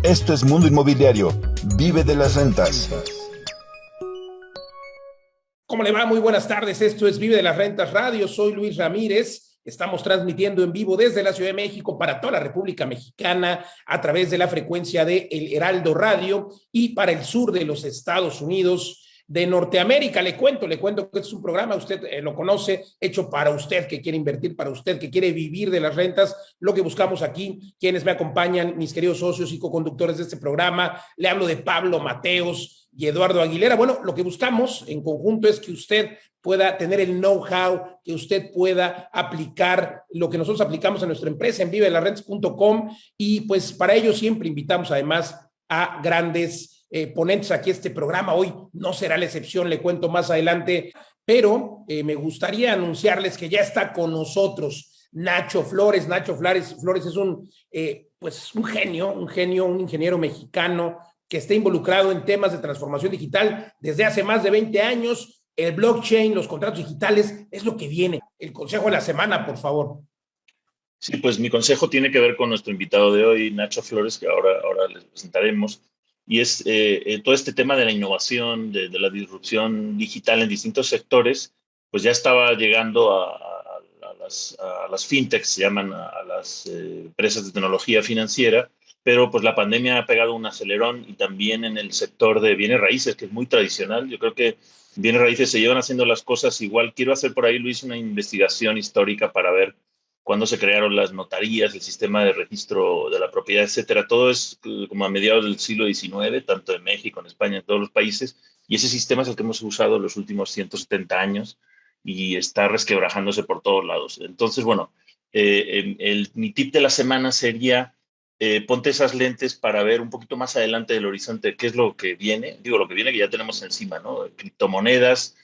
Esto es Mundo Inmobiliario. Vive de las rentas. ¿Cómo le va? Muy buenas tardes. Esto es Vive de las Rentas Radio. Soy Luis Ramírez. Estamos transmitiendo en vivo desde la Ciudad de México para toda la República Mexicana a través de la frecuencia de El Heraldo Radio y para el sur de los Estados Unidos de Norteamérica. Le cuento que este es un programa, usted lo conoce, hecho para usted que quiere invertir, para usted que quiere vivir de las rentas. Lo que buscamos aquí, quienes me acompañan, mis queridos socios y coconductores de este programa, le hablo de Pablo Mateos y Eduardo Aguilera. Bueno, lo que buscamos en conjunto es que usted pueda tener el know-how, que usted pueda aplicar lo que nosotros aplicamos en nuestra empresa en vivedelasrentas.com, y pues para ello siempre invitamos además a grandes ponentes aquí a este programa. Hoy no será la excepción, le cuento más adelante, pero me gustaría anunciarles que ya está con nosotros Nacho Flores. Nacho Flores es un genio, un ingeniero mexicano que está involucrado en temas de transformación digital desde hace más de 20 años. El blockchain, los contratos digitales, es lo que viene. El consejo de la semana, por favor. Sí, pues mi consejo tiene que ver con nuestro invitado de hoy, Nacho Flores, que ahora les presentaremos, y es todo este tema de la innovación, de la disrupción digital en distintos sectores, pues ya estaba llegando a las fintechs, se llaman a las empresas de tecnología financiera, pero pues la pandemia ha pegado un acelerón, y también en el sector de bienes raíces, que es muy tradicional. Yo creo que bienes raíces se llevan haciendo las cosas igual. Quiero hacer por ahí, Luis, una investigación histórica para ver cuándo se crearon las notarías, el sistema de registro de la propiedad, etcétera. Todo es como a mediados del siglo XIX, tanto en México, en España, en todos los países, y ese sistema es el que hemos usado los últimos 170 años y está resquebrajándose por todos lados. Entonces, bueno, mi tip de la semana sería ponte esas lentes para ver un poquito más adelante del horizonte qué es lo que viene. Digo, lo que viene que ya tenemos encima, ¿no? Criptomonedas,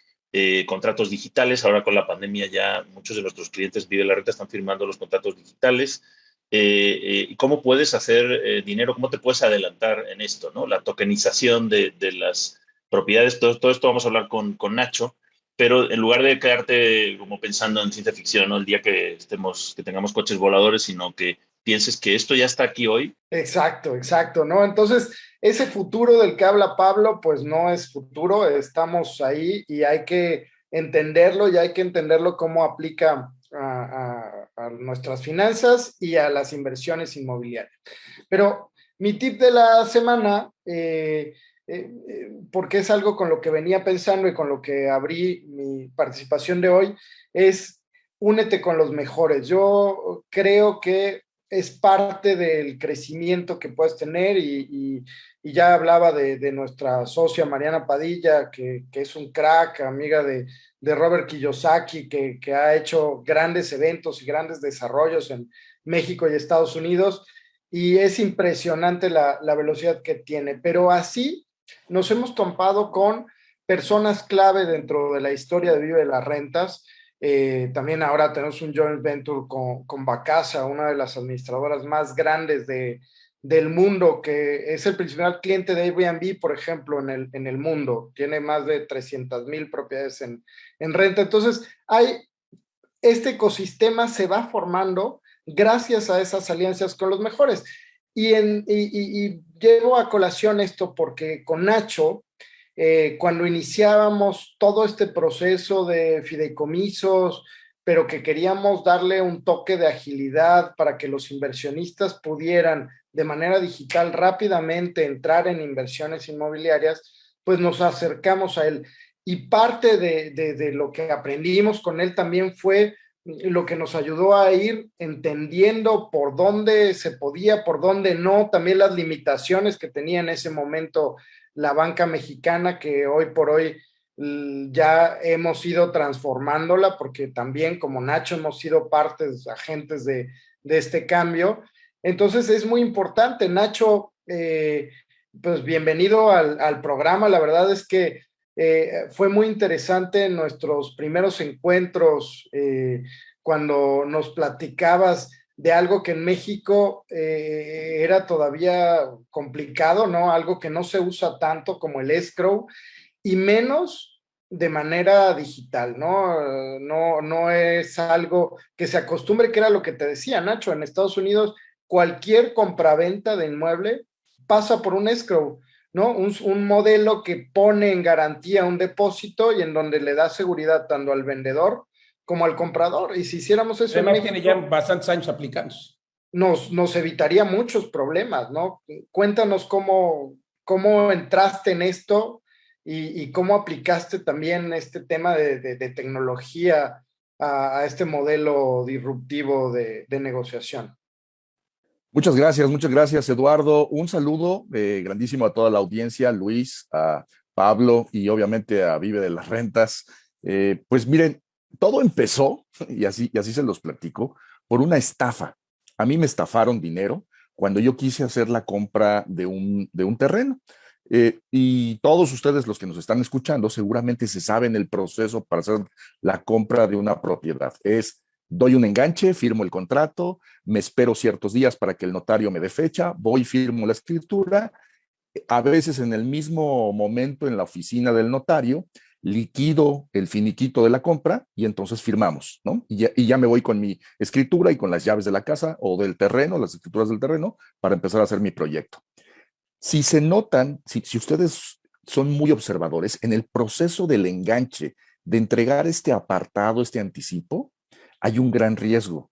contratos digitales. Ahora con la pandemia ya muchos de nuestros clientes Vive la Renta están firmando los contratos digitales. Y cómo puedes hacer dinero, cómo te puedes adelantar en esto, ¿no? La tokenización de las propiedades. Todo esto vamos a hablar con Nacho, pero en lugar de quedarte como pensando en ciencia ficción, ¿no? El día que tengamos coches voladores, sino que pienses que esto ya está aquí hoy. Exacto, ¿no? Entonces, ese futuro del que habla Pablo, pues no es futuro, estamos ahí y hay que entenderlo, y hay que entenderlo cómo aplica a nuestras finanzas y a las inversiones inmobiliarias. Pero mi tip de la semana, porque es algo con lo que venía pensando y con lo que abrí mi participación de hoy, es únete con los mejores. Yo creo que es parte del crecimiento que puedes tener, y ya hablaba de nuestra socia Mariana Padilla, que es un crack, amiga de Robert Kiyosaki, que ha hecho grandes eventos y grandes desarrollos en México y Estados Unidos, y es impresionante la velocidad que tiene. Pero así nos hemos topado con personas clave dentro de la historia de Vive de las Rentas. También ahora tenemos un joint venture con Vacasa, una de las administradoras más grandes del mundo, que es el principal cliente de Airbnb, por ejemplo, en el mundo. Tiene más de 300,000 propiedades en renta. Entonces, este ecosistema se va formando gracias a esas alianzas con los mejores. Y llevo a colación esto porque con Nacho, cuando iniciábamos todo este proceso de fideicomisos, pero que queríamos darle un toque de agilidad para que los inversionistas pudieran de manera digital rápidamente entrar en inversiones inmobiliarias, pues nos acercamos a él. Y parte de lo que aprendimos con él también fue lo que nos ayudó a ir entendiendo por dónde se podía, por dónde no, también las limitaciones que tenía en ese momento la banca mexicana, que hoy por hoy ya hemos ido transformándola, porque también como Nacho hemos sido partes, agentes de este cambio. Entonces es muy importante, Nacho, pues bienvenido al programa. La verdad es que fue muy interesante en nuestros primeros encuentros, cuando nos platicabas de algo que en México era todavía complicado, ¿no? Algo que no se usa tanto como el escrow, y menos de manera digital, ¿no? No es algo que se acostumbre, que era lo que te decía, Nacho. En Estados Unidos, cualquier compraventa de inmueble pasa por un escrow, ¿no? Un modelo que pone en garantía un depósito y en donde le da seguridad tanto al vendedor como al comprador. Y si hiciéramos eso Además, en México, tiene ya bastantes años aplicándose. nos evitaría muchos problemas, ¿no? Cuéntanos cómo entraste en esto y cómo aplicaste también este tema de tecnología a este modelo disruptivo de negociación. Muchas gracias, Eduardo. Un saludo grandísimo a toda la audiencia, Luis, a Pablo y obviamente a Vive de las Rentas. Pues miren, todo empezó, y así se los platico, por una estafa. A mí me estafaron dinero cuando yo quise hacer la compra de un terreno. Y todos ustedes, los que nos están escuchando, seguramente se saben el proceso para hacer la compra de una propiedad. Doy un enganche, firmo el contrato, me espero ciertos días para que el notario me dé fecha, voy, firmo la escritura, a veces en el mismo momento en la oficina del notario, liquido el finiquito de la compra y entonces firmamos, ¿no? Y ya me voy con mi escritura y con las llaves de la casa o del terreno, las escrituras del terreno, para empezar a hacer mi proyecto. Si se notan, si ustedes son muy observadores, en el proceso del enganche, de entregar este apartado, este anticipo, hay un gran riesgo.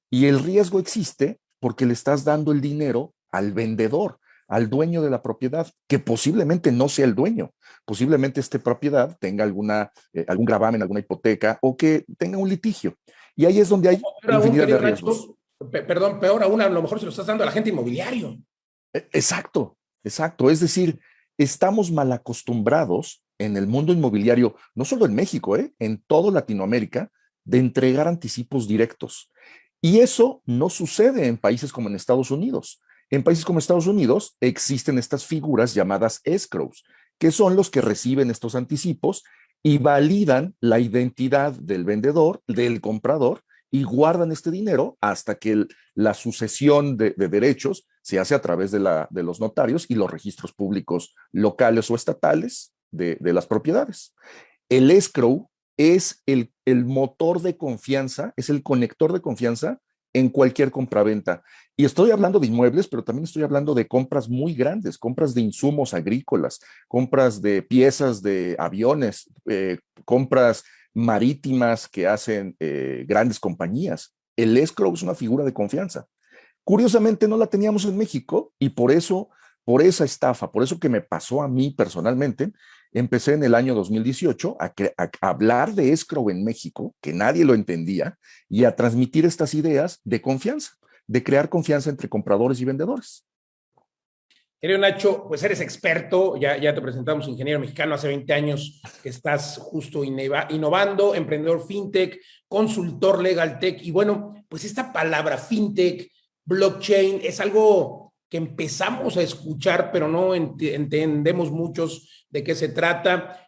Y el riesgo existe porque le estás dando el dinero al vendedor, al dueño de la propiedad, que posiblemente no sea el dueño. Posiblemente esta propiedad tenga algún gravamen, alguna hipoteca o que tenga un litigio. Y ahí es donde hay infinidad de riesgos. Perdón, peor aún, a lo mejor se lo estás dando al agente inmobiliario. Exacto. Es decir, estamos mal acostumbrados en el mundo inmobiliario, no solo en México, en toda Latinoamérica, de entregar anticipos directos. Y eso no sucede en países como en Estados Unidos. En países como Estados Unidos existen estas figuras llamadas escrows, que son los que reciben estos anticipos y validan la identidad del vendedor, del comprador, y guardan este dinero hasta que la sucesión de derechos se hace a través de los notarios y los registros públicos locales o estatales de las propiedades. El escrow es el motor de confianza, es el conector de confianza en cualquier compraventa. Y estoy hablando de inmuebles, pero también estoy hablando de compras muy grandes, compras de insumos agrícolas, compras de piezas de aviones, compras marítimas que hacen grandes compañías. El escrow es una figura de confianza. Curiosamente no la teníamos en México y por esa estafa, por eso que me pasó a mí personalmente, empecé en el año 2018 a hablar de escrow en México, que nadie lo entendía, y a transmitir estas ideas de confianza, de crear confianza entre compradores y vendedores. Querido Nacho, pues eres experto, ya te presentamos, ingeniero mexicano, hace 20 años que estás justo innovando, emprendedor fintech, consultor legal tech, y bueno, pues esta palabra fintech, blockchain, es algo que empezamos a escuchar, pero no entendemos muchos de qué se trata.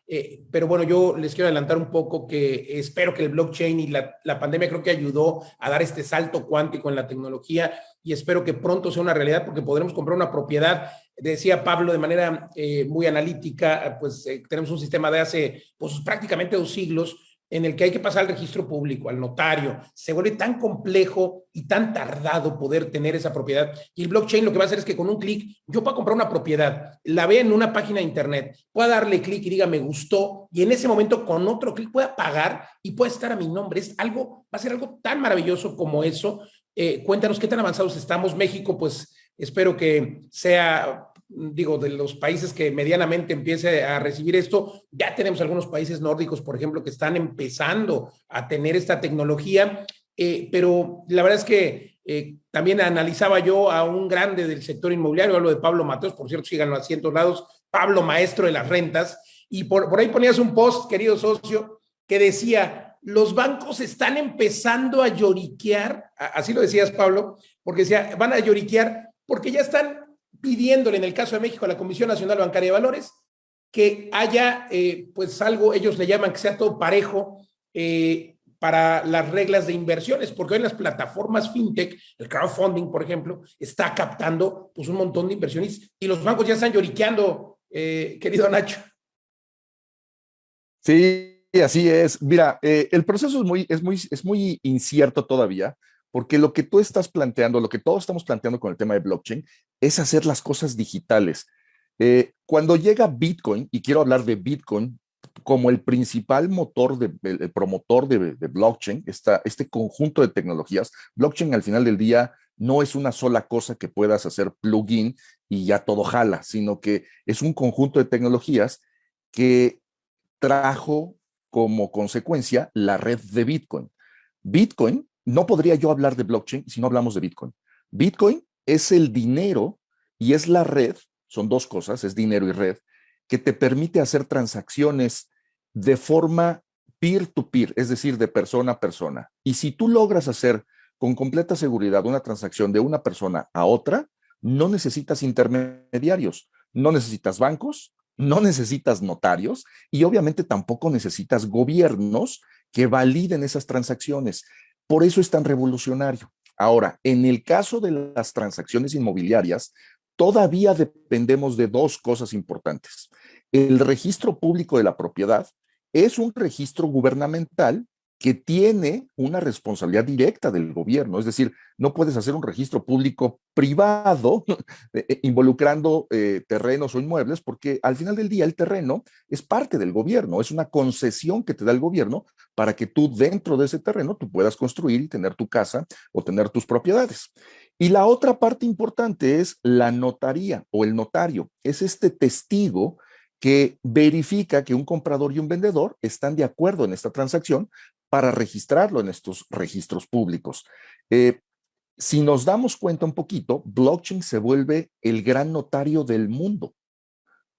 Pero bueno, yo les quiero adelantar un poco que espero que el blockchain y la pandemia creo que ayudó a dar este salto cuántico en la tecnología y espero que pronto sea una realidad porque podremos comprar una propiedad. Decía Pablo de manera muy analítica, pues tenemos un sistema de hace pues, prácticamente 2 siglos en el que hay que pasar al registro público, al notario. Se vuelve tan complejo y tan tardado poder tener esa propiedad. Y el blockchain lo que va a hacer es que con un clic yo pueda comprar una propiedad, la vea en una página de internet, pueda darle clic y diga me gustó, y en ese momento con otro clic pueda pagar y pueda estar a mi nombre. Va a ser algo tan maravilloso como eso. Cuéntanos qué tan avanzados estamos. México, pues espero que sea de los países que medianamente empiece a recibir esto. Ya tenemos algunos países nórdicos, por ejemplo, que están empezando a tener esta tecnología, pero la verdad es que también analizaba yo a un grande del sector inmobiliario, hablo de Pablo Mateos, por cierto, síganlo así en todos lados, Pablo, maestro de las rentas, y por ahí ponías un post, querido socio, que decía, los bancos están empezando a lloriquear, así lo decías, Pablo, porque decía, van a lloriquear porque ya están pidiéndole, en el caso de México, a la Comisión Nacional Bancaria de Valores, que haya, pues algo, ellos le llaman que sea todo parejo para las reglas de inversiones, porque hoy en las plataformas fintech, el crowdfunding, por ejemplo, está captando pues un montón de inversiones y los bancos ya están lloriqueando, querido Nacho. Sí, así es. Mira, el proceso es muy incierto todavía, porque lo que tú estás planteando, lo que todos estamos planteando con el tema de blockchain, es hacer las cosas digitales. Cuando llega Bitcoin, y quiero hablar de Bitcoin como el principal motor, el promotor de blockchain, este conjunto de tecnologías, blockchain al final del día no es una sola cosa que puedas hacer plugin y ya todo jala, sino que es un conjunto de tecnologías que trajo como consecuencia la red de Bitcoin. Bitcoin, no podría yo hablar de blockchain si no hablamos de Bitcoin. Bitcoin es el dinero y es la red, son dos cosas, es dinero y red, que te permite hacer transacciones de forma peer-to-peer, es decir, de persona a persona. Y si tú logras hacer con completa seguridad una transacción de una persona a otra, no necesitas intermediarios, no necesitas bancos, no necesitas notarios y obviamente tampoco necesitas gobiernos que validen esas transacciones. Por eso es tan revolucionario. Ahora, en el caso de las transacciones inmobiliarias, todavía dependemos de dos cosas importantes. El registro público de la propiedad es un registro gubernamental que tiene una responsabilidad directa del gobierno, es decir, no puedes hacer un registro público privado involucrando terrenos o inmuebles, porque al final del día el terreno es parte del gobierno, es una concesión que te da el gobierno para que tú dentro de ese terreno tú puedas construir y tener tu casa o tener tus propiedades. Y la otra parte importante es la notaría o el notario, es este testigo que verifica que un comprador y un vendedor están de acuerdo en esta transacción para registrarlo en estos registros públicos. Si nos damos cuenta un poquito, blockchain se vuelve el gran notario del mundo.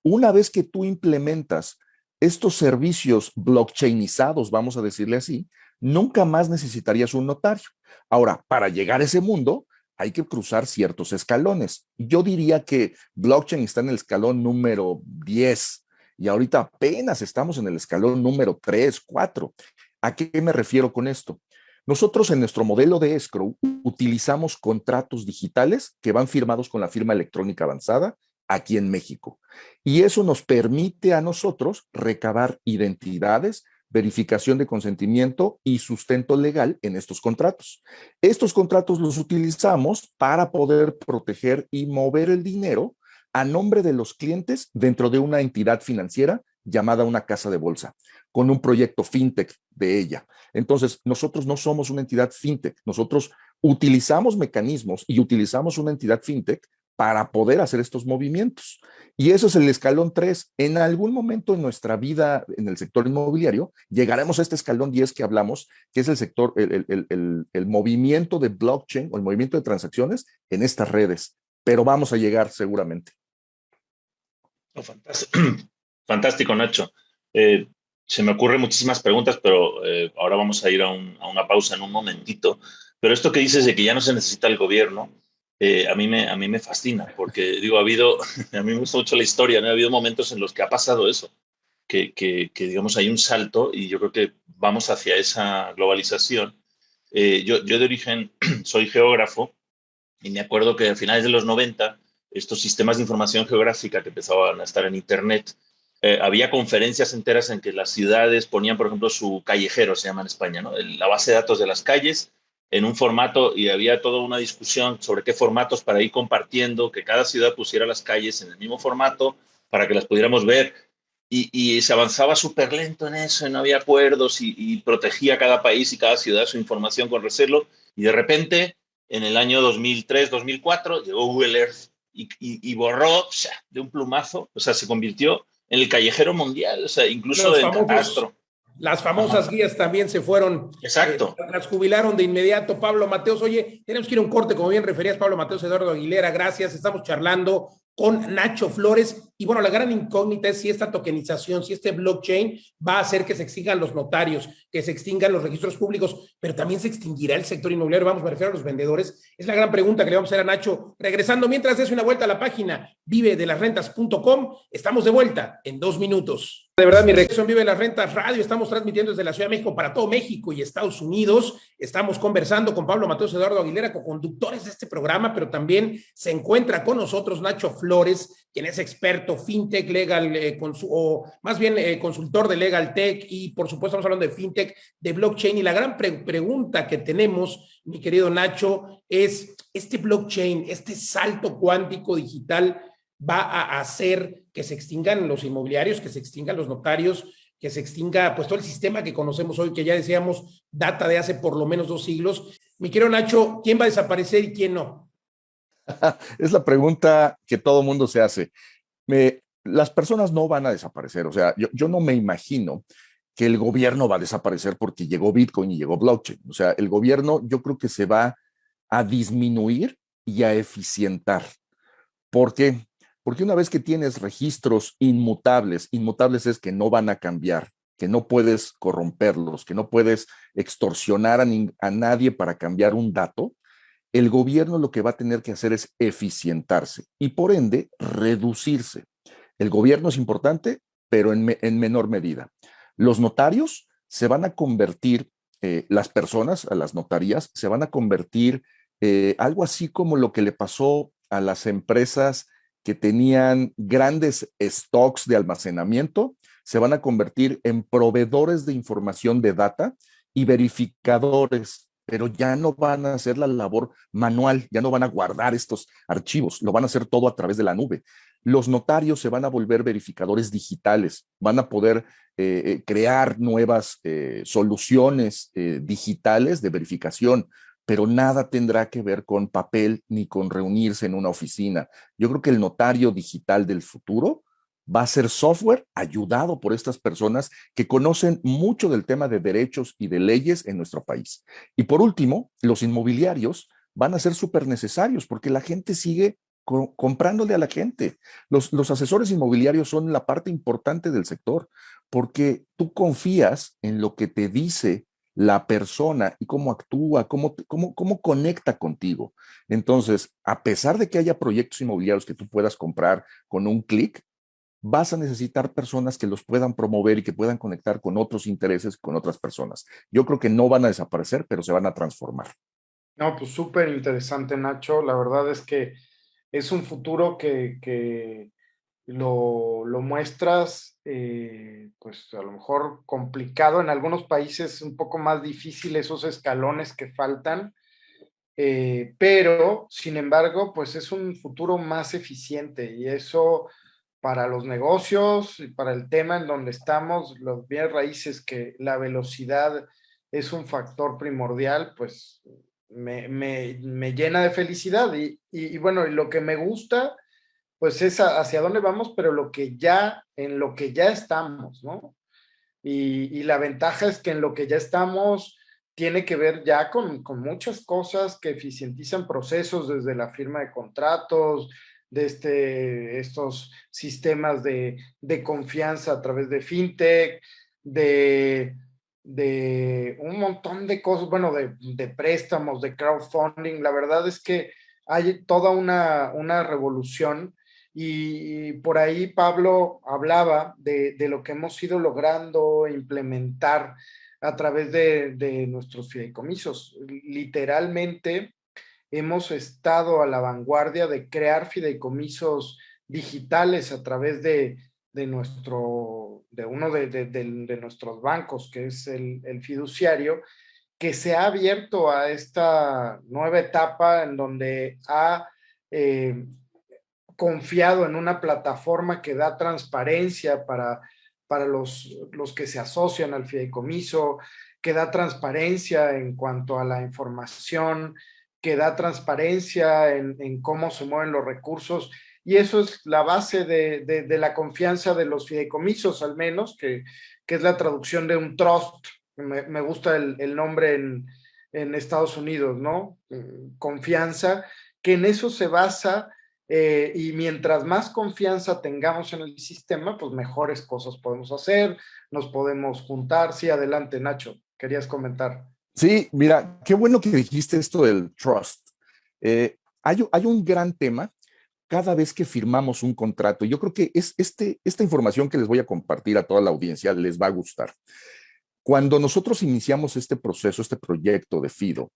Una vez que tú implementas estos servicios blockchainizados, vamos a decirle así, nunca más necesitarías un notario. Ahora, para llegar a ese mundo, hay que cruzar ciertos escalones. Yo diría que blockchain está en el escalón número 10 y ahorita apenas estamos en el escalón número 3, 4. ¿A qué me refiero con esto? Nosotros en nuestro modelo de escrow utilizamos contratos digitales que van firmados con la firma electrónica avanzada aquí en México. Y eso nos permite a nosotros recabar identidades, verificación de consentimiento y sustento legal en estos contratos. Estos contratos los utilizamos para poder proteger y mover el dinero a nombre de los clientes dentro de una entidad financiera llamada una casa de bolsa, con un proyecto fintech de ella. Entonces, nosotros no somos una entidad fintech, nosotros utilizamos mecanismos y utilizamos una entidad fintech para poder hacer estos movimientos. Y eso es el escalón 3. En algún momento en nuestra vida en el sector inmobiliario, llegaremos a este escalón 10 que hablamos, que es el sector, el movimiento de blockchain o el movimiento de transacciones en estas redes. Pero vamos a llegar seguramente. Oh, fantástico. Fantástico, Nacho. Se me ocurren muchísimas preguntas, pero ahora vamos a ir a una pausa en un momentito. Pero esto que dices de que ya no se necesita el gobierno, a mí me fascina, porque digo, a mí me gusta mucho la historia, ¿no? Ha habido momentos en los que ha pasado eso, que digamos hay un salto y yo creo que vamos hacia esa globalización. Yo de origen soy geógrafo y me acuerdo que a finales de los 90 estos sistemas de información geográfica que empezaban a estar en Internet, había conferencias enteras en que las ciudades ponían, por ejemplo, su callejero, se llama en España, ¿no? La base de datos de las calles en un formato, y había toda una discusión sobre qué formatos para ir compartiendo, que cada ciudad pusiera las calles en el mismo formato para que las pudiéramos ver. Y se avanzaba súper lento en eso, y no había acuerdos, y protegía cada país y cada ciudad su información con recelo. Y de repente, en el año 2003, 2004, llegó Google Earth y borró de un plumazo, o sea, se convirtió en el callejero mundial, o sea, incluso en catastro. Las famosas guías también se fueron. Exacto. Las jubilaron de inmediato. Pablo Mateos, oye, tenemos que ir a un corte, como bien referías, Pablo Mateos, Eduardo Aguilera, gracias. Estamos charlando con Nacho Flores. Y bueno, la gran incógnita es si esta tokenización, si este blockchain va a hacer que se extingan los notarios, que se extingan los registros públicos, pero también se extinguirá el sector inmobiliario. Vamos, me refiero a los vendedores. Es la gran pregunta que le vamos a hacer a Nacho. Regresando, mientras des una vuelta a la página vivedelasrentas.com, estamos de vuelta en 2 minutos. De verdad, mi regreso en Vive las Rentas Radio. Estamos transmitiendo desde la Ciudad de México para todo México y Estados Unidos. Estamos conversando con Pablo Mateos, Eduardo Aguilera, co-conductores de este programa, pero también se encuentra con nosotros Nacho Flores, quien es experto fintech, legal, consultor de legal tech, y por supuesto estamos hablando de fintech, de blockchain. Y la gran pregunta que tenemos, mi querido Nacho, es este blockchain, este salto cuántico digital va a hacer que se extingan los inmobiliarios, que se extingan los notarios, que se extinga pues todo el sistema que conocemos hoy, que ya decíamos data de hace por lo menos 2 siglos. Mi querido Nacho, ¿quién va a desaparecer y quién no? Es la pregunta que todo mundo se hace. Las personas no van a desaparecer, o sea, yo no me imagino que el gobierno va a desaparecer porque llegó Bitcoin y llegó blockchain. O sea, el gobierno yo creo que se va a disminuir y a eficientar. ¿Por qué? Porque una vez que tienes registros inmutables, inmutables es que no van a cambiar, que no puedes corromperlos, que no puedes extorsionar a nadie para cambiar un dato, el gobierno lo que va a tener que hacer es eficientarse y por ende reducirse. El gobierno es importante, pero en menor medida. Los notarios se van a convertir, las personas, a las notarías, se van a convertir algo así como lo que le pasó a las empresas que tenían grandes stocks de almacenamiento, se van a convertir en proveedores de información de data y verificadores, pero ya no van a hacer la labor manual, ya no van a guardar estos archivos, lo van a hacer todo a través de la nube. Los notarios se van a volver verificadores digitales, van a poder crear nuevas soluciones digitales de verificación, pero nada tendrá que ver con papel ni con reunirse en una oficina. Yo creo que el notario digital del futuro va a ser software ayudado por estas personas que conocen mucho del tema de derechos y de leyes en nuestro país. Y por último, los inmobiliarios van a ser súper necesarios porque la gente sigue comprándole a la gente. Los asesores inmobiliarios son la parte importante del sector porque tú confías en lo que te dice la persona y cómo actúa, cómo conecta contigo. Entonces, a pesar de que haya proyectos inmobiliarios que tú puedas comprar con un clic, vas a necesitar personas que los puedan promover y que puedan conectar con otros intereses, con otras personas. Yo creo que no van a desaparecer, pero se van a transformar. No, pues súper interesante, Nacho. La verdad es que es un futuro que lo muestras, pues a lo mejor complicado en algunos países, un poco más difícil esos escalones que faltan, pero sin embargo, pues es un futuro más eficiente y eso para los negocios y para el tema en donde estamos, los bienes raíces, que la velocidad es un factor primordial, pues me llena de felicidad y bueno, y lo que me gusta pues es hacia dónde vamos, pero en lo que ya estamos, ¿no? Y la ventaja es que en lo que ya estamos tiene que ver ya con muchas cosas que eficientizan procesos desde la firma de contratos, de estos sistemas de confianza a través de fintech, de un montón de cosas, bueno, de préstamos, de crowdfunding. La verdad es que hay toda una revolución y por ahí Pablo hablaba de lo que hemos ido logrando implementar a través de nuestros fideicomisos. Literalmente hemos estado a la vanguardia de crear fideicomisos digitales a través de nuestros bancos, que es el fiduciario, que se ha abierto a esta nueva etapa en donde ha confiado en una plataforma que da transparencia para los que se asocian al fideicomiso, que da transparencia en cuanto a la información, que da transparencia en cómo se mueven los recursos, y eso es la base de la confianza de los fideicomisos, al menos, que es la traducción de un trust. Me gusta el nombre en Estados Unidos, ¿no? Confianza, que en eso se basa, y mientras más confianza tengamos en el sistema, pues mejores cosas podemos hacer, nos podemos juntar. Sí, adelante, Nacho, querías comentar. Sí, mira, qué bueno que dijiste esto del trust. Hay un gran tema cada vez que firmamos un contrato. Yo creo que esta información que les voy a compartir a toda la audiencia les va a gustar. Cuando nosotros iniciamos este proceso, este proyecto de FIDO,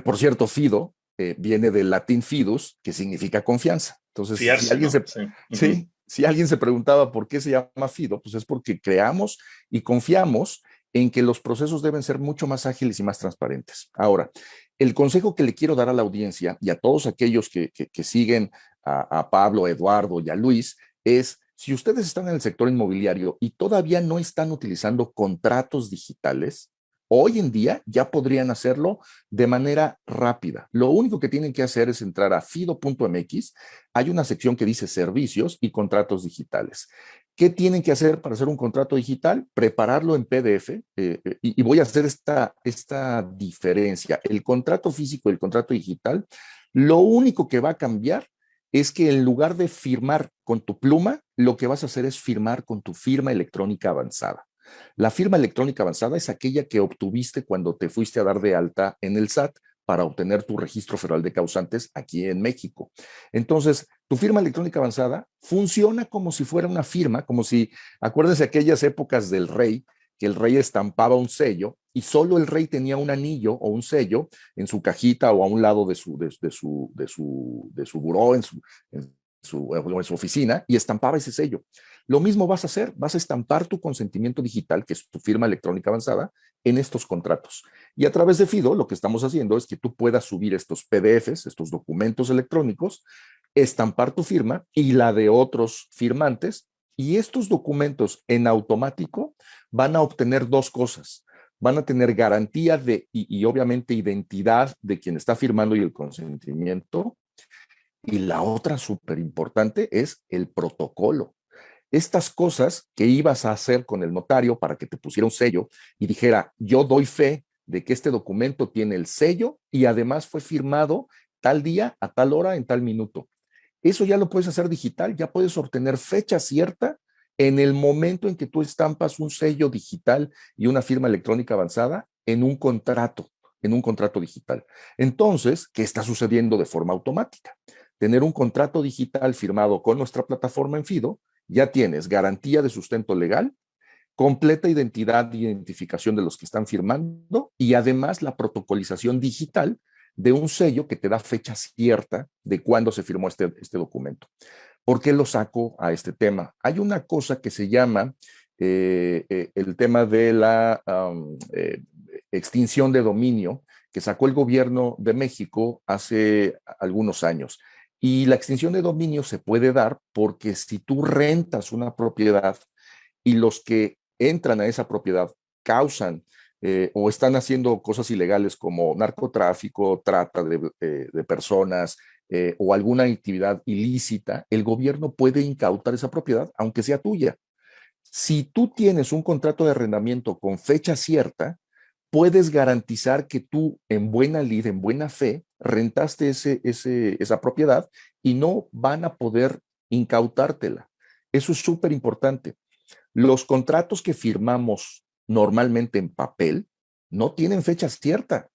por cierto, FIDO viene del latín fidus, que significa confianza. Entonces, Fiarse, si alguien, ¿no? sí, si alguien se preguntaba por qué se llama FIDO, pues es porque creamos y confiamos en que los procesos deben ser mucho más ágiles y más transparentes. Ahora, el consejo que le quiero dar a la audiencia y a todos aquellos que siguen a Pablo, a Eduardo y a Luis es, si ustedes están en el sector inmobiliario y todavía no están utilizando contratos digitales, hoy en día ya podrían hacerlo de manera rápida. Lo único que tienen que hacer es entrar a fido.mx. Hay una sección que dice servicios y contratos digitales. ¿Qué tienen que hacer para hacer un contrato digital? Prepararlo en PDF y voy a hacer esta diferencia. El contrato físico y el contrato digital, lo único que va a cambiar es que en lugar de firmar con tu pluma, lo que vas a hacer es firmar con tu firma electrónica avanzada. La firma electrónica avanzada es aquella que obtuviste cuando te fuiste a dar de alta en el SAT para obtener tu registro federal de causantes aquí en México. Entonces, tu firma electrónica avanzada funciona como si fuera una firma, como si, acuérdense aquellas épocas del rey, que el rey estampaba un sello y solo el rey tenía un anillo o un sello en su cajita o a un lado de su buró, en su oficina, y estampaba ese sello. Lo mismo vas a hacer, vas a estampar tu consentimiento digital, que es tu firma electrónica avanzada, en estos contratos. Y a través de FIDO, lo que estamos haciendo es que tú puedas subir estos PDFs, estos documentos electrónicos, estampar tu firma y la de otros firmantes, y estos documentos en automático van a obtener dos cosas. Van a tener garantía y obviamente identidad de quien está firmando y el consentimiento. Y la otra súper importante es el protocolo. Estas cosas que ibas a hacer con el notario para que te pusiera un sello y dijera, yo doy fe de que este documento tiene el sello y además fue firmado tal día, a tal hora, en tal minuto. Eso ya lo puedes hacer digital, ya puedes obtener fecha cierta en el momento en que tú estampas un sello digital y una firma electrónica avanzada en un contrato digital. Entonces, ¿qué está sucediendo de forma automática? Tener un contrato digital firmado con nuestra plataforma en FIDO, ya tienes garantía de sustento legal, completa identidad e identificación de los que están firmando y además la protocolización digital de un sello que te da fecha cierta de cuándo se firmó este documento. ¿Por qué lo saco a este tema? Hay una cosa que se llama el tema de la extinción de dominio que sacó el gobierno de México hace algunos años. Y la extinción de dominio se puede dar porque si tú rentas una propiedad y los que entran a esa propiedad causan o están haciendo cosas ilegales como narcotráfico, trata de personas o alguna actividad ilícita, el gobierno puede incautar esa propiedad, aunque sea tuya. Si tú tienes un contrato de arrendamiento con fecha cierta, puedes garantizar que tú en buena lid, en buena fe, rentaste esa propiedad y no van a poder incautártela. Eso es súper importante. Los contratos que firmamos normalmente en papel no tienen fecha cierta.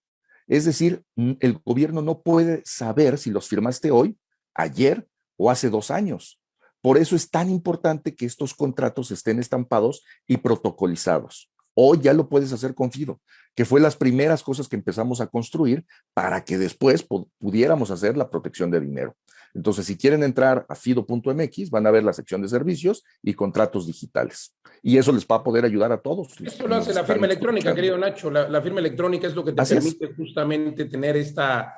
Es decir, el gobierno no puede saber si los firmaste hoy, ayer o hace 2 años. Por eso es tan importante que estos contratos estén estampados y protocolizados. Hoy ya lo puedes hacer con FIDO, que fue las primeras cosas que empezamos a construir para que después pudiéramos hacer la protección de dinero. Entonces, si quieren entrar a fido.mx, van a ver la sección de servicios y contratos digitales. Y eso les va a poder ayudar a todos. Esto lo hace la firma electrónica, querido Nacho. La firma electrónica es lo que te permite justamente tener esta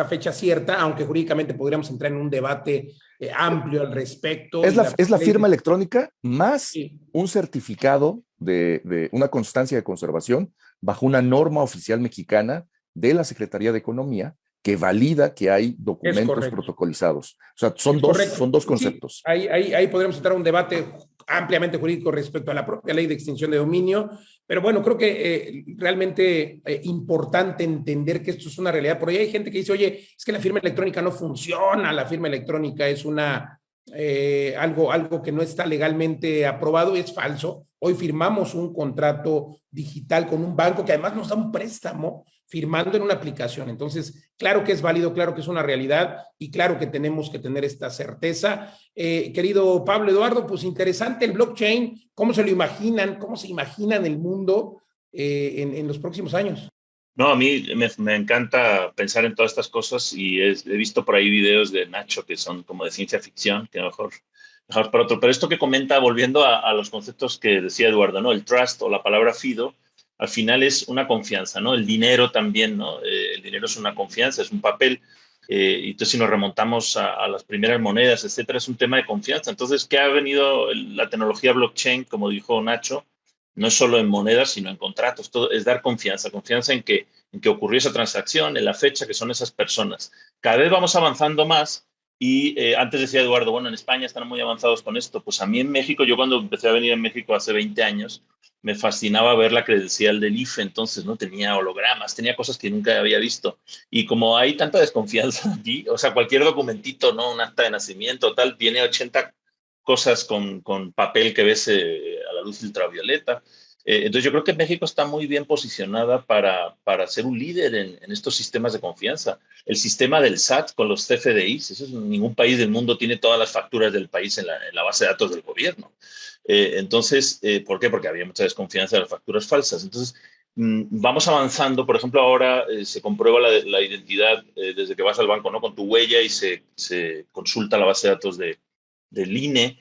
fecha cierta, aunque jurídicamente podríamos entrar en un debate amplio al respecto. Es la firma electrónica más un certificado de una constancia de conservación bajo una norma oficial mexicana de la Secretaría de Economía que valida que hay documentos protocolizados. O sea, son dos conceptos. Sí, ahí podremos entrar a un debate ampliamente jurídico respecto a la propia ley de extinción de dominio, pero bueno, creo que realmente importante entender que esto es una realidad. Por ahí hay gente que dice, oye, es que la firma electrónica no funciona, la firma electrónica es algo que no está legalmente aprobado. Es falso. Hoy firmamos un contrato digital con un banco que además nos da un préstamo firmando en una aplicación. Entonces, claro que es válido, claro que es una realidad y claro que tenemos que tener esta certeza. Querido Pablo Eduardo, pues interesante el blockchain. ¿Cómo se lo imaginan? ¿Cómo se imaginan el mundo en los próximos años? No, a mí me encanta pensar en todas estas cosas y he visto por ahí videos de Nacho que son como de ciencia ficción, que a lo mejor dejamos para otro. Pero esto que comenta, volviendo a los conceptos que decía Eduardo, ¿no? El trust o la palabra fido, al final es una confianza, ¿no? El dinero también, ¿no? El dinero es una confianza, es un papel. Y entonces, si nos remontamos a las primeras monedas, etcétera, es un tema de confianza. Entonces, ¿qué ha venido la tecnología blockchain, como dijo Nacho? No es solo en monedas, sino en contratos. Todo es dar confianza, confianza en que ocurrió esa transacción, en la fecha, que son esas personas. Cada vez vamos avanzando más y antes decía Eduardo, bueno, en España están muy avanzados con esto. Pues a mí en México, yo cuando empecé a venir en México hace 20 años, me fascinaba ver la credencial del IFE, entonces, ¿no? Tenía hologramas, tenía cosas que nunca había visto. Y como hay tanta desconfianza aquí, o sea, cualquier documentito, ¿no? Un acta de nacimiento, tal, tiene 80 cosas con papel que ves a la luz ultravioleta. Entonces yo creo que México está muy bien posicionada para ser un líder en estos sistemas de confianza. El sistema del SAT con los CFDIs, eso es, ningún país del mundo tiene todas las facturas del país en la base de datos del gobierno. Entonces, ¿por qué? Porque había mucha desconfianza de las facturas falsas. Entonces, vamos avanzando. Por ejemplo, ahora se comprueba la identidad desde que vas al banco, ¿no? Con tu huella y se consulta la base de datos del INE.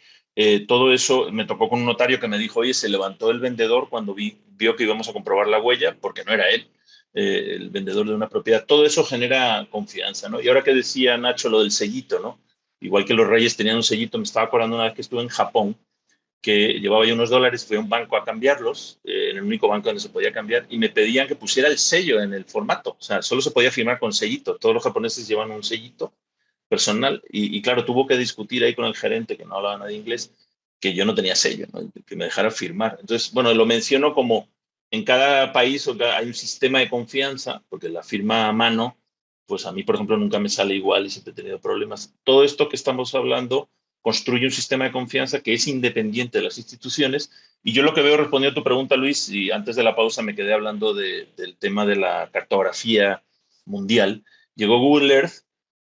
Todo eso me tocó con un notario que me dijo, oye, se levantó el vendedor cuando vio que íbamos a comprobar la huella, porque no era él, el vendedor de una propiedad. Todo eso genera confianza, ¿no? Y ahora que decía Nacho lo del sellito, ¿no? Igual que los reyes tenían un sellito, me estaba acordando una vez que estuve en Japón, que llevaba yo unos dólares, fui a un banco a cambiarlos, en el único banco donde se podía cambiar, y me pedían que pusiera el sello en el formato. O sea, solo se podía firmar con sellito. Todos los japoneses llevan un sellito personal y claro, tuvo que discutir ahí con el gerente, que no hablaba nada de inglés, que yo no tenía sello, ¿no? Que me dejara firmar. Entonces, bueno, lo menciono como en cada país hay un sistema de confianza, porque la firma a mano, pues a mí, por ejemplo, nunca me sale igual y siempre he tenido problemas. Todo esto que estamos hablando construye un sistema de confianza que es independiente de las instituciones. Y yo lo que veo, respondiendo a tu pregunta, Luis, y antes de la pausa me quedé hablando del tema de la cartografía mundial, llegó Google Earth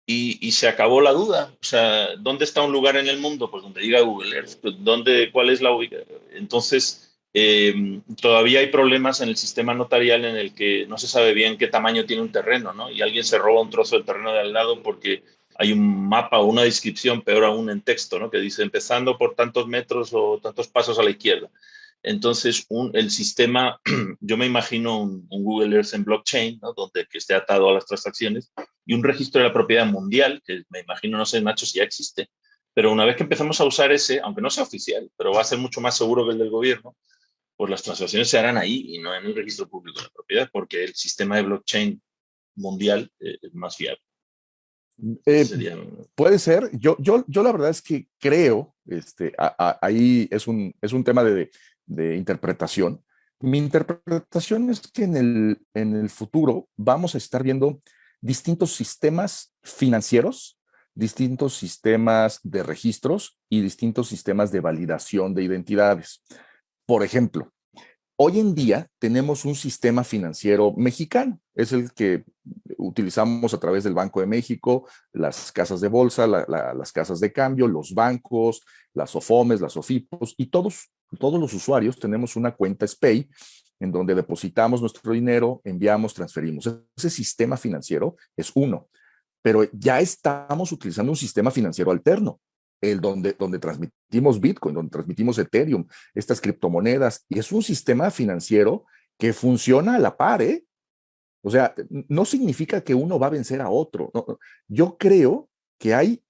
y se acabó la duda. O sea, ¿dónde está un lugar en el mundo? Pues donde diga Google Earth. Pues, ¿cuál es la ubicación? Entonces, todavía hay problemas en el sistema notarial en el que no se sabe bien qué tamaño tiene un terreno, ¿no? Y alguien se roba un trozo del terreno de al lado porque hay un mapa o una descripción, peor aún en texto, ¿no? Que dice empezando por tantos metros o tantos pasos a la izquierda. Entonces, el sistema, yo me imagino un Google Earth en blockchain, ¿no? Donde que esté atado a las transacciones y un registro de la propiedad mundial, que me imagino, no sé, Nacho, si ya existe. Pero una vez que empezamos a usar ese, aunque no sea oficial, pero va a ser mucho más seguro que el del gobierno, pues las transacciones se harán ahí y no en el registro público de la propiedad, porque el sistema de blockchain mundial es más fiable. Eh, Puede ser. Yo la verdad es que creo, ahí es un tema de interpretación. Mi interpretación es que en el futuro vamos a estar viendo distintos sistemas financieros, distintos sistemas de registros y distintos sistemas de validación de identidades. Por ejemplo, hoy en día tenemos un sistema financiero mexicano, es el que utilizamos a través del Banco de México, las casas de bolsa, las casas de cambio, los bancos, las OFOMES, las OFIPOS, y todos los usuarios tenemos una cuenta SPAY en donde depositamos nuestro dinero, enviamos, transferimos. Ese sistema financiero es uno, pero ya estamos utilizando un sistema financiero alterno, donde transmitimos Bitcoin, donde transmitimos Ethereum, estas criptomonedas, y es un sistema financiero que funciona a la par, ¿eh? O sea, no significa que uno va a vencer a otro. No. Yo creo que hay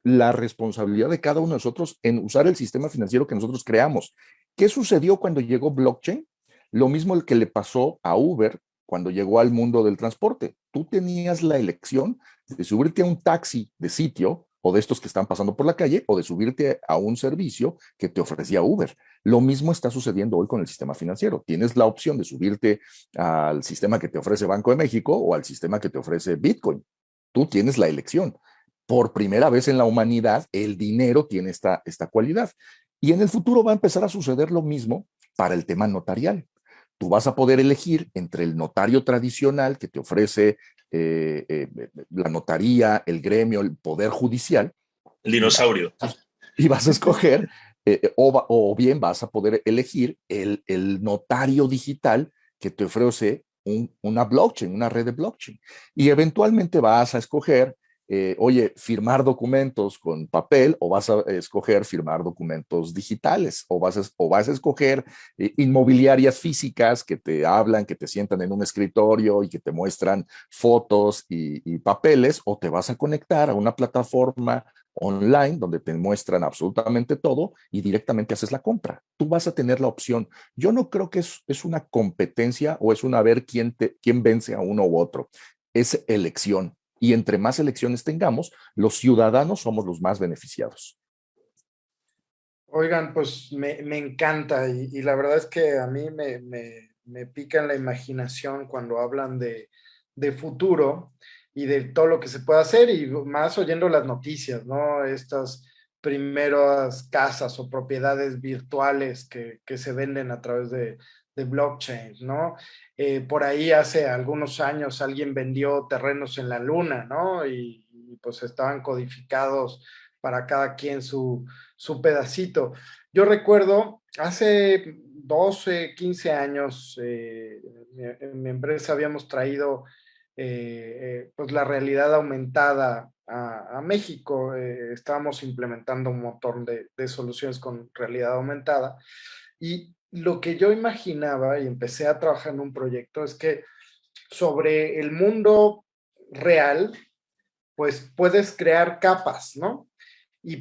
la responsabilidad de cada uno de nosotros en usar el sistema financiero que nosotros creamos. ¿Qué sucedió cuando llegó blockchain? Lo mismo el que le pasó a Uber cuando llegó al mundo del transporte. Tú tenías la elección de subirte a un taxi de sitio o de estos que están pasando por la calle, o de subirte a un servicio que te ofrecía Uber. Lo mismo está sucediendo hoy con el sistema financiero. Tienes la opción de subirte al sistema que te ofrece Banco de México o al sistema que te ofrece Bitcoin. Tú tienes la elección. Por primera vez en la humanidad, el dinero tiene esta cualidad. Y en el futuro va a empezar a suceder lo mismo para el tema notarial. Tú vas a poder elegir entre el notario tradicional que te ofrece la notaría, el gremio, el poder judicial. El dinosaurio. Y vas a escoger, o bien vas a poder elegir el notario digital que te ofrece una blockchain, una red de blockchain. Y eventualmente vas a escoger oye, firmar documentos con papel o vas a escoger firmar documentos digitales o vas a escoger inmobiliarias físicas que te hablan, que te sientan en un escritorio y que te muestran fotos y papeles, o te vas a conectar a una plataforma online donde te muestran absolutamente todo y directamente haces la compra. Tú vas a tener la opción. Yo no creo que es una competencia o es una ver quién vence a uno u otro. Es elección. Y entre más elecciones tengamos, los ciudadanos somos los más beneficiados. Oigan, pues me encanta y la verdad es que a mí me pica en la imaginación cuando hablan de futuro y de todo lo que se puede hacer y más oyendo las noticias, ¿no? Estas primeras casas o propiedades virtuales que se venden a través de blockchain, ¿no? Por ahí hace algunos años alguien vendió terrenos en la luna, ¿no? Y pues estaban codificados para cada quien su pedacito. Yo recuerdo hace 12, 15 años, en mi empresa habíamos traído pues la realidad aumentada a México. Estábamos implementando un montón de soluciones con realidad aumentada. Y lo que yo imaginaba y empecé a trabajar en un proyecto es que sobre el mundo real, pues puedes crear capas, ¿no?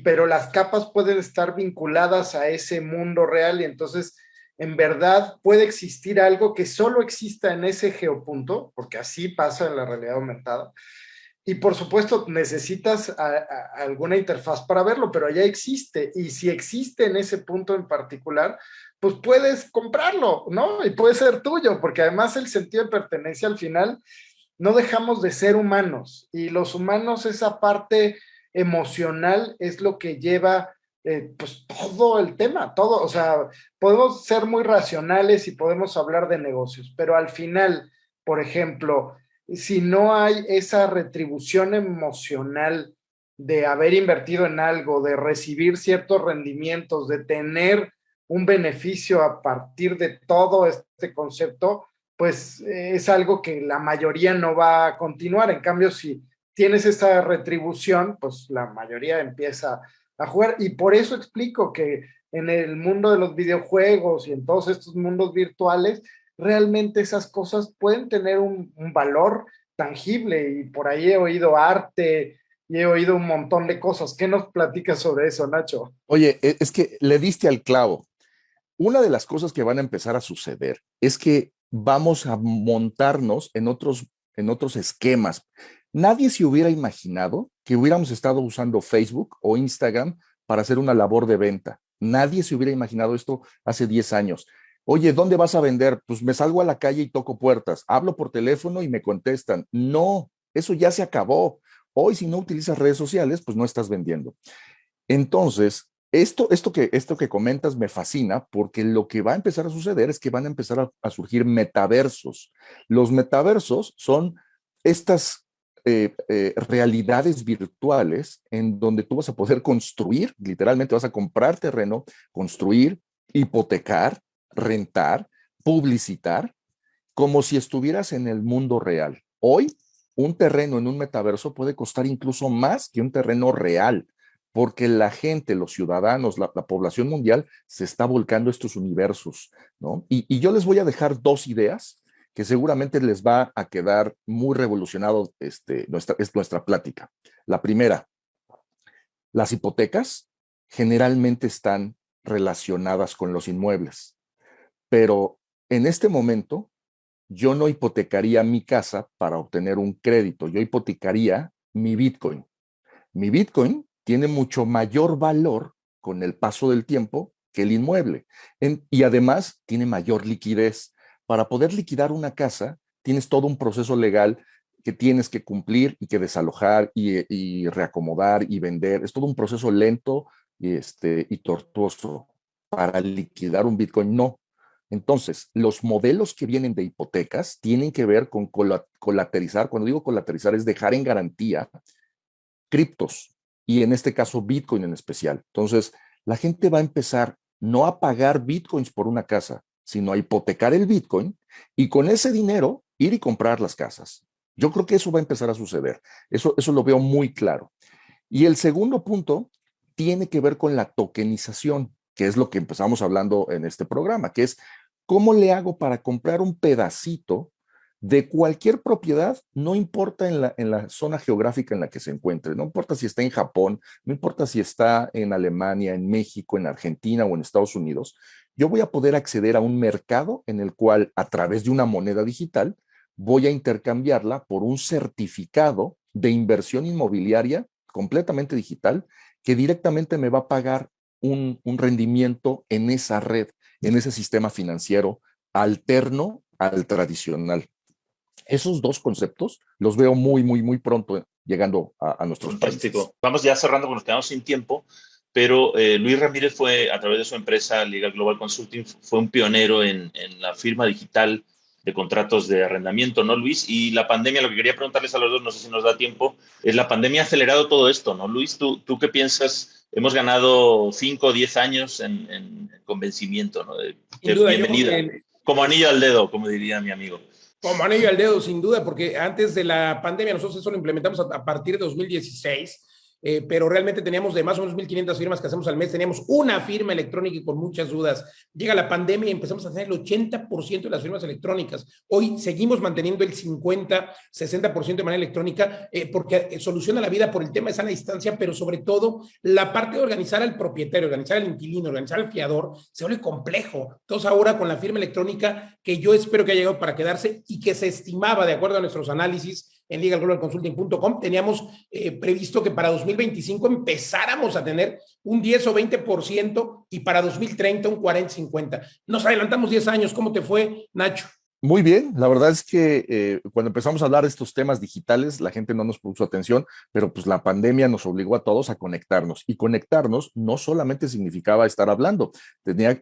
Pero las capas pueden estar vinculadas a ese mundo real y entonces en verdad puede existir algo que solo exista en ese geopunto, porque así pasa en la realidad aumentada. Y por supuesto necesitas alguna interfaz para verlo, pero ya existe. Y si existe en ese punto en particular, pues puedes comprarlo, ¿no? Y puede ser tuyo, porque además el sentido de pertenencia al final no dejamos de ser humanos y los humanos, esa parte emocional es lo que lleva pues todo el tema, todo, o sea, podemos ser muy racionales y podemos hablar de negocios, pero al final, por ejemplo, si no hay esa retribución emocional de haber invertido en algo, de recibir ciertos rendimientos, de tener un beneficio a partir de todo este concepto, pues es algo que la mayoría no va a continuar. En cambio, si tienes esa retribución, pues la mayoría empieza a jugar. Y por eso explico que en el mundo de los videojuegos y en todos estos mundos virtuales, realmente esas cosas pueden tener un valor tangible. Y por ahí he oído arte y he oído un montón de cosas. ¿Qué nos platicas sobre eso, Nacho? Oye, es que le diste al clavo. Una de las cosas que van a empezar a suceder es que vamos a montarnos en otros esquemas. Nadie se hubiera imaginado que hubiéramos estado usando Facebook o Instagram para hacer una labor de venta. Nadie se hubiera imaginado esto hace 10 años. Oye, ¿dónde vas a vender? Pues me salgo a la calle y toco puertas. Hablo por teléfono y me contestan. No, eso ya se acabó. Hoy, si no utilizas redes sociales, pues no estás vendiendo. Entonces, esto que comentas me fascina porque lo que va a empezar a suceder es que van a empezar a surgir metaversos. Los metaversos son estas realidades virtuales en donde tú vas a poder construir, literalmente vas a comprar terreno, construir, hipotecar, rentar, publicitar, como si estuvieras en el mundo real. Hoy, un terreno en un metaverso puede costar incluso más que un terreno real, porque la gente, los ciudadanos, la población mundial se está volcando a estos universos, ¿no? Y yo les voy a dejar dos ideas que seguramente les va a quedar muy revolucionado nuestra plática. La primera, las hipotecas generalmente están relacionadas con los inmuebles, pero en este momento yo no hipotecaría mi casa para obtener un crédito, yo hipotecaría mi Bitcoin. Mi Bitcoin tiene mucho mayor valor con el paso del tiempo que el inmueble. Y además tiene mayor liquidez. Para poder liquidar una casa, tienes todo un proceso legal que tienes que cumplir y que desalojar y reacomodar y vender. Es todo un proceso lento y tortuoso. Para liquidar un Bitcoin, no. Entonces, los modelos que vienen de hipotecas tienen que ver con colateralizar. Cuando digo colateralizar, es dejar en garantía criptos y en este caso Bitcoin en especial. Entonces, la gente va a empezar no a pagar Bitcoins por una casa, sino a hipotecar el Bitcoin y con ese dinero ir y comprar las casas. Yo creo que eso va a empezar a suceder. Eso lo veo muy claro. Y el segundo punto tiene que ver con la tokenización, que es lo que empezamos hablando en este programa, que es cómo le hago para comprar un pedacito de cualquier propiedad, no importa en la zona geográfica en la que se encuentre, no importa si está en Japón, no importa si está en Alemania, en México, en Argentina o en Estados Unidos, yo voy a poder acceder a un mercado en el cual a través de una moneda digital voy a intercambiarla por un certificado de inversión inmobiliaria completamente digital que directamente me va a pagar un rendimiento en esa red, en ese sistema financiero alterno al tradicional. Esos dos conceptos los veo muy pronto llegando a nuestros Fantástico. países. Vamos ya cerrando, porque nos quedamos sin tiempo, pero Luis Ramírez fue, a través de su empresa Legal Global Consulting, fue un pionero en la firma digital de contratos de arrendamiento, ¿no, Luis? Y la pandemia, lo que quería preguntarles a los dos, no sé si nos da tiempo, es la pandemia ha acelerado todo esto, ¿no, Luis? ¿Tú qué piensas? Hemos ganado 5 o 10 años en convencimiento, ¿no? De bienvenida. Como anillo al dedo, como diría mi amigo. Como anillo al dedo, sin duda, porque antes de la pandemia nosotros eso lo implementamos a partir de 2016, pero realmente teníamos de más o menos 1,500 firmas que hacemos al mes, teníamos una firma electrónica y con muchas dudas. Llega la pandemia y empezamos a hacer el 80% de las firmas electrónicas. Hoy seguimos manteniendo el 50, 60% de manera electrónica porque soluciona la vida por el tema de sana distancia, pero sobre todo la parte de organizar al propietario, organizar al inquilino, organizar al fiador, se vuelve complejo. Entonces ahora con la firma electrónica, que yo espero que haya llegado para quedarse y que se estimaba, de acuerdo a nuestros análisis, en legalglobalconsulting.com, teníamos previsto que para 2025 empezáramos a tener un 10 o 20% y para 2030 un 40-50. Nos adelantamos 10 años. ¿Cómo te fue, Nacho? Muy bien, la verdad es que cuando empezamos a hablar de estos temas digitales, la gente no nos puso atención, pero pues la pandemia nos obligó a todos a conectarnos y conectarnos no solamente significaba estar hablando,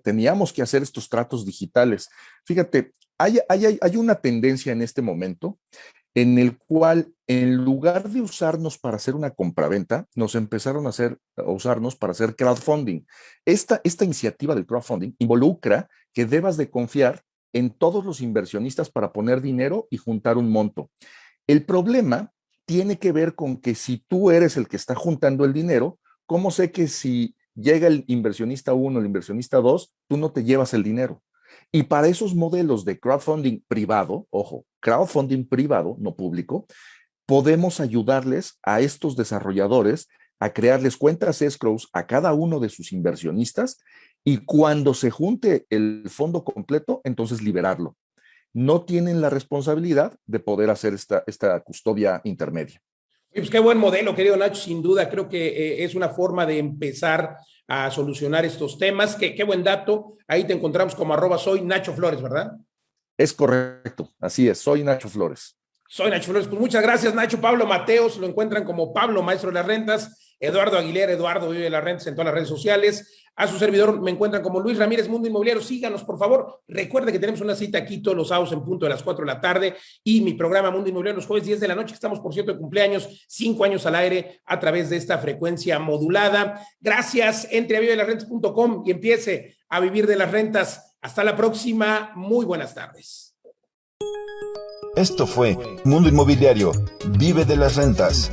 teníamos que hacer estos tratos digitales. Fíjate, hay una tendencia en este momento en el cual en lugar de usarnos para hacer una compraventa, nos empezaron a usarnos para hacer crowdfunding. Esta iniciativa del crowdfunding involucra que debas de confiar en todos los inversionistas para poner dinero y juntar un monto. El problema tiene que ver con que si tú eres el que está juntando el dinero, ¿cómo sé que si llega el inversionista 1, el inversionista 2, tú no te llevas el dinero? Y para esos modelos de crowdfunding privado, ojo, crowdfunding privado, no público, podemos ayudarles a estos desarrolladores a crearles cuentas escrows a cada uno de sus inversionistas y cuando se junte el fondo completo, entonces liberarlo. No tienen la responsabilidad de poder hacer esta custodia intermedia. Pues qué buen modelo, querido Nacho, sin duda. Creo que es una forma de empezar a solucionar estos temas. Qué buen dato. Ahí te encontramos como @soy Nacho Flores, ¿verdad? Es correcto, así es, soy Nacho Flores. Soy Nacho Flores. Pues muchas gracias, Nacho. Pablo Mateos, lo encuentran como Pablo, maestro de las rentas. Eduardo Aguilera, Eduardo vive de las rentas en todas las redes sociales. A su servidor me encuentran como Luis Ramírez, Mundo Inmobiliario. Síganos, por favor. Recuerde que tenemos una cita aquí todos los sábados en punto de las 4 de la tarde y mi programa Mundo Inmobiliario los jueves 10 de la noche. Estamos, por cierto, de cumpleaños, 5 años al aire a través de esta frecuencia modulada. Gracias. Entre a vivedelasrentas.com y empiece a vivir de las rentas. Hasta la próxima. Muy buenas tardes. Esto fue Mundo Inmobiliario. Vive de las rentas.